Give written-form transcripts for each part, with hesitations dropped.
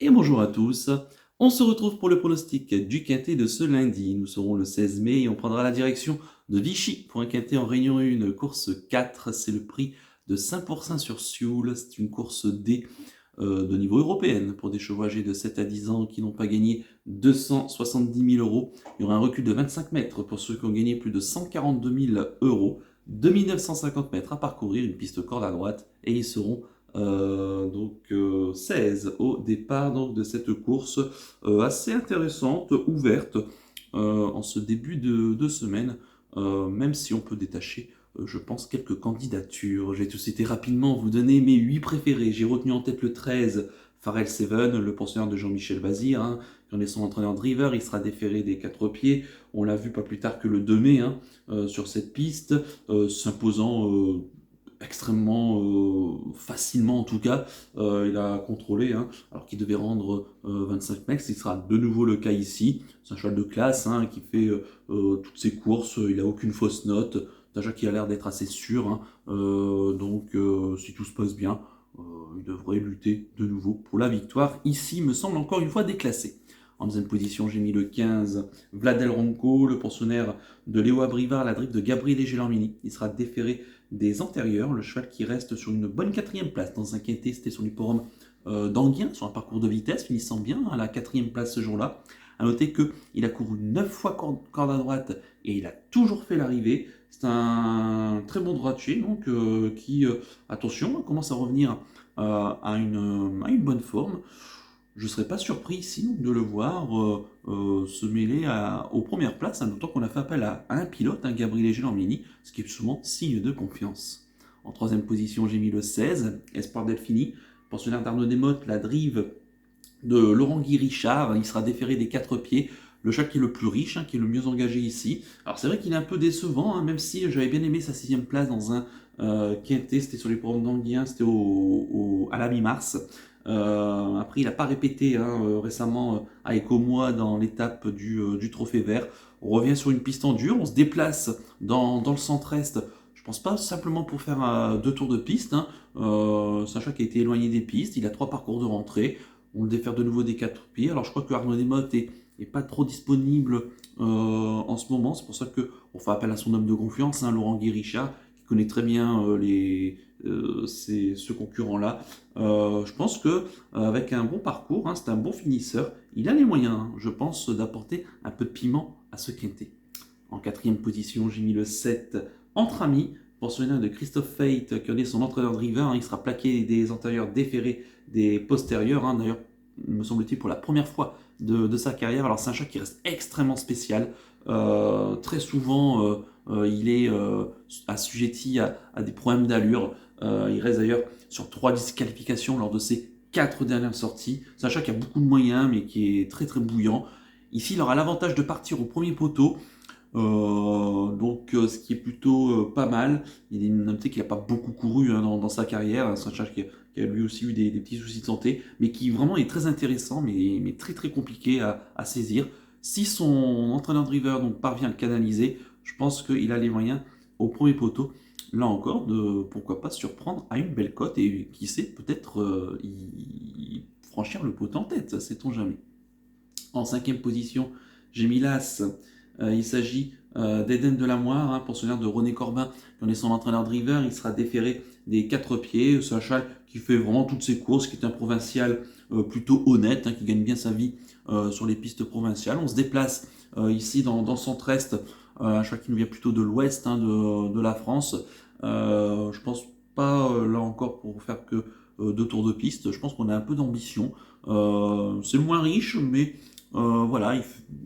Et bonjour à tous. On se retrouve pour le pronostic du quintet de ce lundi. Nous serons le 16 mai et on prendra la direction de Vichy pour un quintet en Réunion 1, course 4. C'est le prix de 5% sur Sioule. C'est une course D de niveau européen pour des chevaux âgés de 7 à 10 ans qui n'ont pas gagné 270 000 euros. Il y aura un recul de 25 mètres pour ceux qui ont gagné plus de 142 000 euros. 2950 mètres à parcourir, une piste corde à droite et ils seront 16 au départ donc, de cette course assez intéressante, ouverte en ce début de semaine, même si on peut détacher, je pense, quelques candidatures. Je vais tout citer rapidement, vous donner mes 8 préférés. J'ai retenu en tête le 13, Pharrell Seven, le pensionnaire de Jean-Michel Bazir, qui en est son entraîneur driver, il sera déféré des 4 pieds. On l'a vu pas plus tard que le 2 mai sur cette piste, s'imposant extrêmement facilement en tout cas. Il a contrôlé, alors qu'il devait rendre 25 mecs, il sera de nouveau le cas ici. C'est un cheval de classe qui fait toutes ses courses, il n'a aucune fausse note. Déjà qui a l'air d'être assez sûr, donc si tout se passe bien, il devrait lutter de nouveau pour la victoire. Ici, me semble encore une fois déclassé. En deuxième position, j'ai mis le 15, Vladel Ronco, le pensionnaire de Léo Abrivard, la drive de Gabriel Gelormini. Il sera déféré des antérieurs, le cheval qui reste sur une bonne 4e place dans un quintet, c'était sur l'hipporome d'Anguien, sur un parcours de vitesse, finissant bien à la 4e place ce jour-là. A noter qu'il a couru 9 fois corde à droite et il a toujours fait l'arrivée. C'est un très bon droitier, donc qui, attention, commence à revenir à une bonne forme. Je ne serais pas surpris ici de le voir se mêler aux premières places, notant qu'on a fait appel à un pilote, Gabriel Gelormini, ce qui est souvent signe de confiance. En troisième position, j'ai mis le 16, Espoir Delphini, pensionnaire d'Arnaud Desmottes, la drive de Laurent Guy Richard, il sera déféré des 4 pieds, le cheval qui est le plus riche, qui est le mieux engagé ici. Alors c'est vrai qu'il est un peu décevant, même si j'avais bien aimé sa 6e place dans un quintet, c'était sur les programmes d'Anguien, c'était à la mi-mars. Après, il n'a pas répété récemment à Ecomois dans l'étape du Trophée Vert. On revient sur une piste en dur, on se déplace dans le centre-est. Je pense pas simplement pour faire 2 tours de piste. C'est un chat qui a été éloigné des pistes. Il a 3 parcours de rentrée. On le défère de nouveau des 4 pieds. Alors je crois que Arnaud Desmottes est pas trop disponible en ce moment. C'est pour ça qu'on fait appel à son homme de confiance, Laurent Guy-Richard, qui connaît très bien ce concurrent-là. Je pense que avec un bon parcours, c'est un bon finisseur, il a les moyens, je pense, d'apporter un peu de piment à ce quintet. En 4e position, j'ai mis le 7, Entre Amis, pensionnaire de Christophe Fate, qui en est son entraîneur driver. Il sera plaqué des antérieurs, déférés des postérieurs. D'ailleurs, me semble-t-il, pour la première fois de sa carrière. Alors c'est un chat qui reste extrêmement spécial. Très souvent, il est assujetti à des problèmes d'allure. Il reste d'ailleurs sur 3 disqualifications lors de ses 4 dernières sorties. C'est un chat qui a beaucoup de moyens, mais qui est très très bouillant. Ici, il aura l'avantage de partir au premier poteau. Ce qui est plutôt pas mal. Il est noté qu'il n'a pas beaucoup couru dans sa carrière. C'est un chat qui a lui aussi eu des petits soucis de santé, mais qui vraiment est très intéressant, mais très très compliqué à saisir. Si son entraîneur driver donc parvient à le canaliser, je pense qu'il a les moyens au premier poteau, là encore, de pourquoi pas surprendre à une belle cote et qui sait, peut-être franchir le poteau en tête, sait-on jamais. En 5e position, j'ai mis l'As. Il s'agit d'Eden Delamoire, pensionnaire de René Corbin, qui en est son entraîneur driver. Il sera déféré des 4 pieds. C'est un cheval qui fait vraiment toutes ses courses, qui est un provincial plutôt honnête, qui gagne bien sa vie sur les pistes provinciales. On se déplace ici dans le centre-est, un cheval qui nous vient plutôt de l'ouest de la France. Je pense pas, là encore, pour faire que 2 tours de piste. Je pense qu'on a un peu d'ambition. C'est moins riche, mais voilà,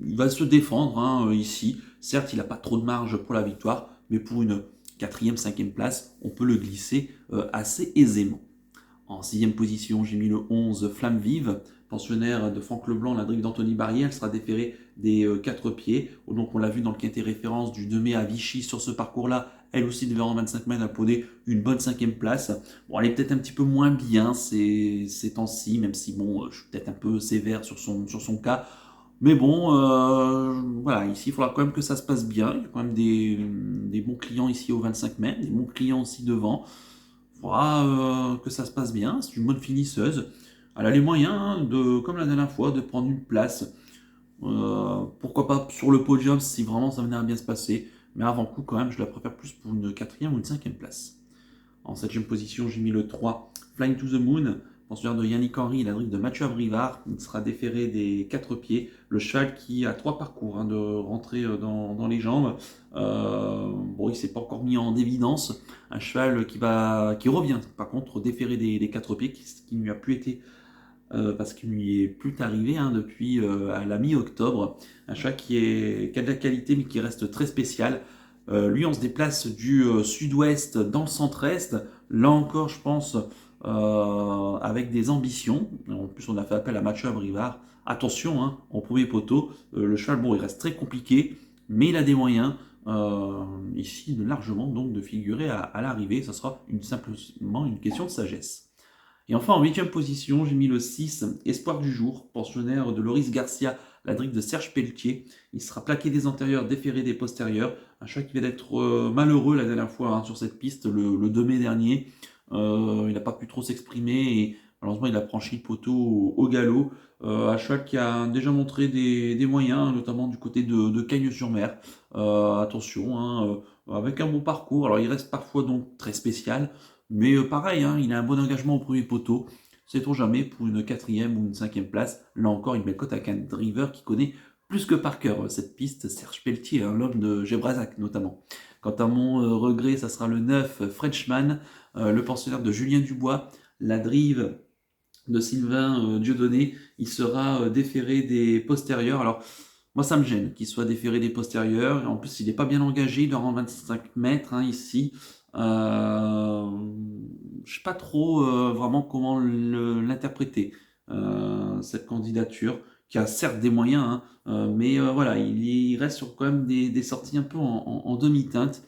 il va se défendre ici. Certes, il n'a pas trop de marge pour la victoire, mais pour une 4e, 5e place, on peut le glisser assez aisément. En 6e position, j'ai mis le 11, Flamme Vive, pensionnaire de Franck Leblanc, la drive d'Anthony Barrière. Elle sera déférée des 4 pieds. Donc on l'a vu dans le quintet référence du 2 mai à Vichy sur ce parcours-là. Elle aussi devait en 25 mètres apposer une bonne 5e place. Bon, elle est peut-être un petit peu moins bien ces temps-ci, même si bon, je suis peut-être un peu sévère sur son cas. Mais bon, voilà, ici il faudra quand même que ça se passe bien. Il y a quand même des bons clients ici au 25 mètres, des bons clients aussi devant. Il faudra que ça se passe bien. C'est une bonne finisseuse. elle a les moyens, hein, comme la dernière fois, de prendre une place. Pourquoi pas sur le podium si vraiment ça venait à bien se passer. Mais avant coup, quand même, je la préfère plus pour une quatrième ou une cinquième place. En septième position, j'ai mis le 3, Flying to the Moon, pensionnaire de Yannick Henry, la drift de Mathieu Abrivard. Il sera déféré des 4 pieds. Le cheval qui a 3 parcours de rentrer dans les jambes. Bon, il ne s'est pas encore mis en évidence. Un cheval qui revient, par contre, déféré des 4 pieds, qui ne lui a plus été parce qu'il lui est plus arrivé depuis à la mi-octobre. Un chat qui a de la qualité mais qui reste très spécial. Lui, on se déplace du sud-ouest dans le centre-est. Là encore, je pense, avec des ambitions. En plus, on a fait appel à Mathieu Abrivard. Attention, hein, en premier poteau, le cheval, bon, il reste très compliqué, mais il a des moyens. Ici, largement, donc, de figurer à l'arrivée. Ça sera simplement une question de sagesse. Et enfin, en huitième position, j'ai mis le 6, Espoir du jour, pensionnaire de Loris Garcia, la drift de Serge Pelletier. Il sera plaqué des antérieurs, déféré des postérieurs. Un chat qui vient d'être malheureux la dernière fois sur cette piste, le 2 mai dernier. Il n'a pas pu trop s'exprimer et malheureusement il a franchi le poteau au galop. Un cheval qui a déjà montré des moyens, notamment du côté de Cagnes-sur-Mer. Attention, avec un bon parcours. Alors il reste parfois donc très spécial. Mais pareil, hein, il a un bon engagement au premier poteau. Sait-on jamais pour une quatrième ou une cinquième place. Là encore, une belle cote avec un driver qui connaît plus que par cœur cette piste, Serge Pelletier, l'homme de Gebrazac notamment. Quant à mon regret, ça sera le 9, Frenchman, le pensionnaire de Julien Dubois, la drive de Sylvain Dieudonné. Il sera déféré des postérieurs. Alors, moi, ça me gêne qu'il soit déféré des postérieurs. En plus, il n'est pas bien engagé, il doit en 25 mètres ici. Je sais pas trop vraiment comment l'interpréter, cette candidature, qui a certes des moyens, mais voilà, il reste sur quand même des sorties un peu en demi-teinte.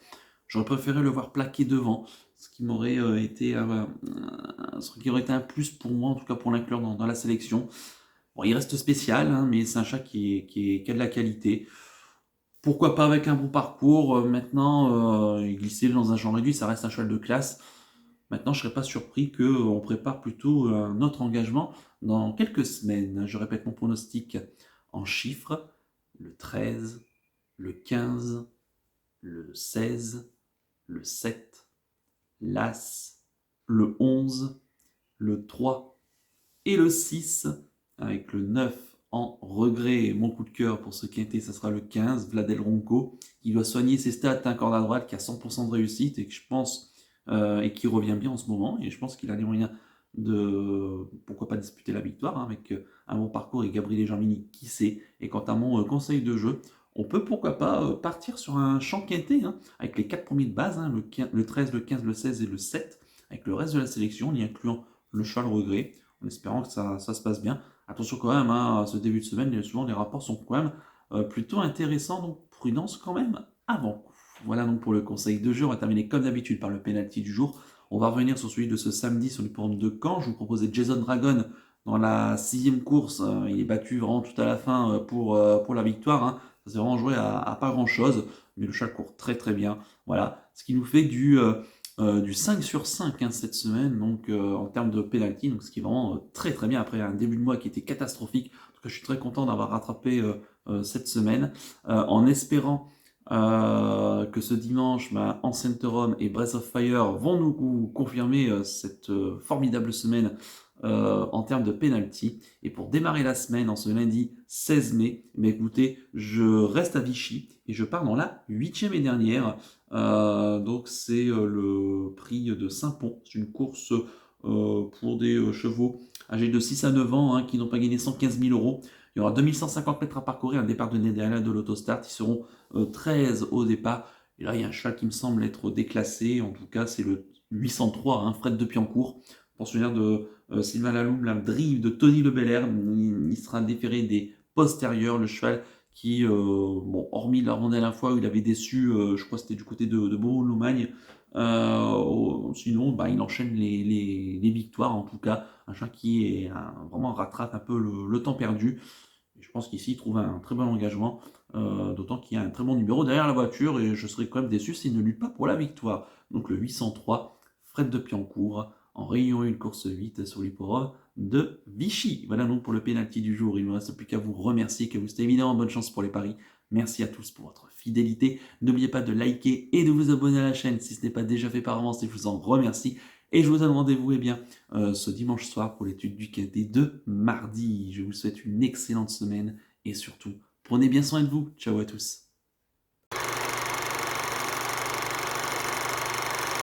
J'aurais préféré le voir plaqué devant, ce qui m'aurait été un plus pour moi, en tout cas pour l'inclure dans la sélection. Bon, il reste spécial, mais c'est un chat qui a de la qualité. Pourquoi pas avec un bon parcours. Maintenant, glisser dans un genre réduit, ça reste un cheval de classe. Maintenant, je ne serais pas surpris qu'on prépare plutôt un autre engagement dans quelques semaines. Je répète mon pronostic en chiffres. Le 13, le 15, le 16, le 7, l'As, le 11, le 3 et le 6, avec le 9 en regret. Mon coup de cœur pour ce quintet, ça sera le 15, Vladel Ronco, qui doit soigner ses stats, un corde à droite, qui a 100% de réussite et que je pense et qui revient bien en ce moment. Et je pense qu'il a les moyens de, pourquoi pas, disputer la victoire avec un bon parcours et Gabriel Germini qui sait. Et quant à mon conseil de jeu, on peut pourquoi pas partir sur un champ quintet avec les 4 premiers de base, le 13, le 15, le 16 et le 7, avec le reste de la sélection, en y incluant le cheval regret, en espérant que ça se passe bien. Attention quand même, à ce début de semaine, souvent les rapports sont quand même plutôt intéressants, donc prudence quand même avant. Voilà donc pour le conseil de jeu. On va terminer comme d'habitude par le penalty du jour. On va revenir sur celui de ce samedi sur l'hippodrome de Caen. Je vous proposais Jason Dragon dans la 6e course. Il est battu vraiment tout à la fin pour la victoire. Ça s'est vraiment joué à pas grand chose, mais le chat court très très bien. Voilà, ce qui nous fait du 5 sur 5 cette semaine, donc en termes de penalty, donc ce qui est vraiment très très bien après un début de mois qui était catastrophique. En tout cas, je suis très content d'avoir rattrapé cette semaine, en espérant que ce dimanche, Ancient et Breath of Fire vont nous confirmer cette formidable semaine en termes de penalty. Et pour démarrer la semaine, en ce lundi 16 mai, écoutez, je reste à Vichy et je pars dans la 8e et dernière. Donc c'est le prix de Saint-Pont. C'est une course pour des chevaux âgés de 6 à 9 ans qui n'ont pas gagné 115 000 euros. Il y aura 2150 mètres à parcourir, un départ de Néderland de l'autostart. Ils seront 13 au départ. Et là, il y a un cheval qui me semble être déclassé. En tout cas, c'est le 803, Fred de Piancourt, pensionnaire de Sylvain Laloum, la drive de Tony Le Belair. Il sera déféré des postérieurs. Le cheval qui, hormis la dernière fois où il avait déçu, je crois que c'était du côté de Beaumont-Lomagne, sinon, il enchaîne les victoires, en tout cas. Un cheval qui est vraiment rattrape un peu le temps perdu. Je pense qu'ici, il trouve un très bon engagement, d'autant qu'il y a un très bon numéro derrière la voiture, et je serais quand même déçu s'il ne lutte pas pour la victoire. Donc le 803, Fred de Piancourt, en Réunion 1, course 8 sur l'hippodrome de Vichy. Voilà donc pour le pénalty du jour. Il ne me reste plus qu'à vous remercier, qu'à vous souhaiter évidemment bonne chance pour les paris. Merci à tous pour votre fidélité. N'oubliez pas de liker et de vous abonner à la chaîne si ce n'est pas déjà fait par avance, et je vous en remercie. Et je vous donne rendez-vous ce dimanche soir pour l'étude du cadet de mardi. Je vous souhaite une excellente semaine et surtout, prenez bien soin de vous. Ciao à tous.